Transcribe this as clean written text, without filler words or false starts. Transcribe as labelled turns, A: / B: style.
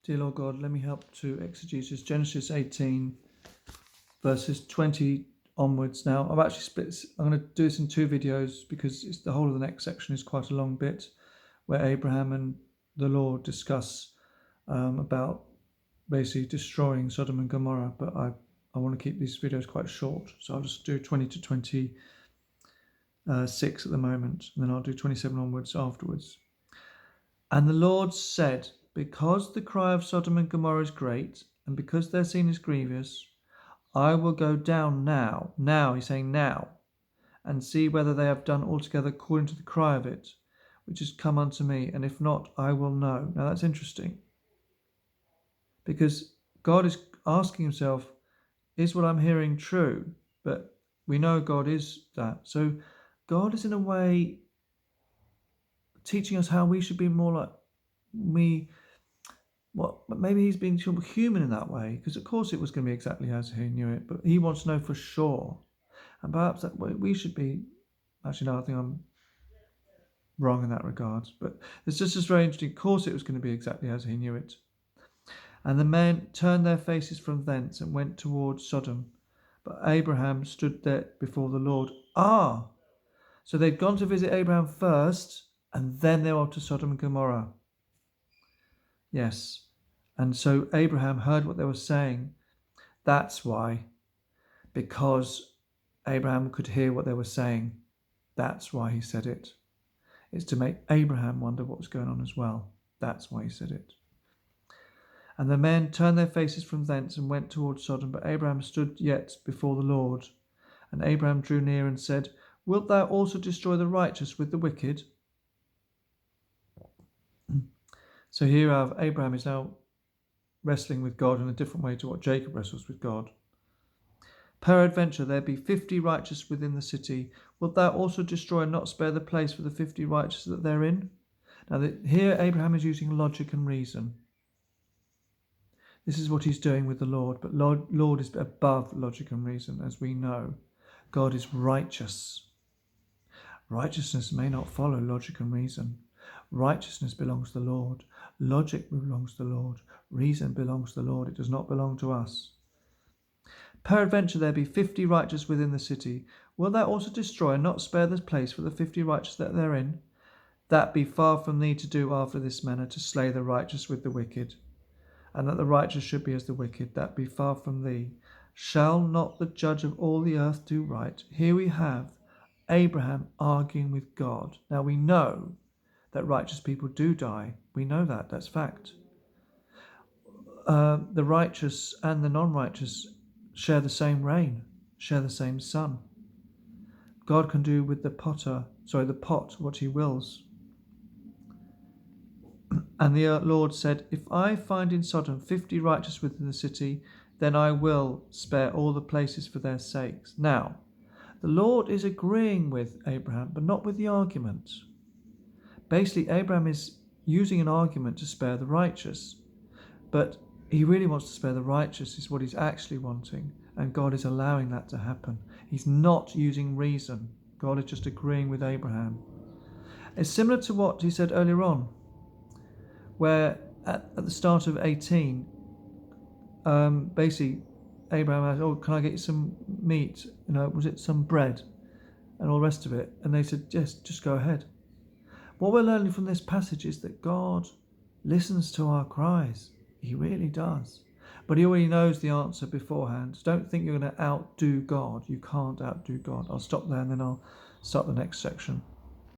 A: Dear Lord God, let me help to exegesis Genesis 18, verses 20 onwards. Now, I've actually I'm going to do this in two videos because the whole of the next section is quite a long bit where Abraham and the Lord discuss about basically destroying Sodom and Gomorrah. But I want to keep these videos quite short, so I'll just do 20 to 26 at the moment, and then I'll do 27 onwards afterwards. And the Lord said, because the cry of Sodom and Gomorrah is great, and because their sin is grievous, I will go down now, he's saying now, and see whether they have done altogether according to the cry of it, which has come unto me, and if not, I will know. Now that's interesting, because God is asking himself, is what I'm hearing true? But we know God is that. So God is in a way teaching us how we should be more like me. Well, maybe he's being human in that way, because of course it was going to be exactly as he knew it, but he wants to know for sure. And perhaps that we should be, actually no, I think I'm wrong in that regard, but it's just very interesting. Of course it was going to be exactly as he knew it. And the men turned their faces from thence and went towards Sodom, but Abraham stood there before the Lord. So they'd gone to visit Abraham first, and then they were off to Sodom and Gomorrah. Yes. And so Abraham heard what they were saying. That's why. Because Abraham could hear what they were saying. That's why he said it. It's to make Abraham wonder what was going on as well. That's why he said it. And the men turned their faces from thence and went towards Sodom, but Abraham stood yet before the Lord. And Abraham drew near and said, Wilt thou also destroy the righteous with the wicked? So here Abraham is now wrestling with God in a different way to what Jacob wrestles with God. Peradventure there be 50 righteous within the city. Wilt thou also destroy and not spare the place for the 50 righteous that therein? Now here Abraham is using logic and reason. This is what he's doing with the Lord, but Lord is above logic and reason, as we know. God is righteous. Righteousness may not follow logic and reason. Righteousness belongs to the Lord. Logic belongs to the Lord. Reason belongs to the Lord. It does not belong to us. Peradventure there be 50 righteous within the city. Wilt thou also destroy and not spare the place for the 50 righteous that therein? That be far from thee to do after this manner, to slay the righteous with the wicked, and that the righteous should be as the wicked. That be far from thee. Shall not the judge of all the earth do right? Here we have Abraham arguing with God. Now we know that righteous people do die. We know that. That's fact. The righteous and the non-righteous share the same rain, share the same sun. God can do with the pot what he wills. And the Lord said, If I find in Sodom 50 righteous within the city, then I will spare all the places for their sakes. Now, the Lord is agreeing with Abraham, but not with the argument. Basically, Abraham is using an argument to spare the righteous, but he really wants to spare the righteous, is what he's actually wanting, and God is allowing that to happen. He's not using reason. God is just agreeing with Abraham. It's similar to what he said earlier on, where at the start of 18, basically Abraham asked, can I get you some meat? Was it some bread? And all the rest of it. And they said, yes, just go ahead. What we're learning from this passage is that God listens to our cries. He really does. But he already knows the answer beforehand. Don't think you're going to outdo God. You can't outdo God. I'll stop there and then I'll start the next section.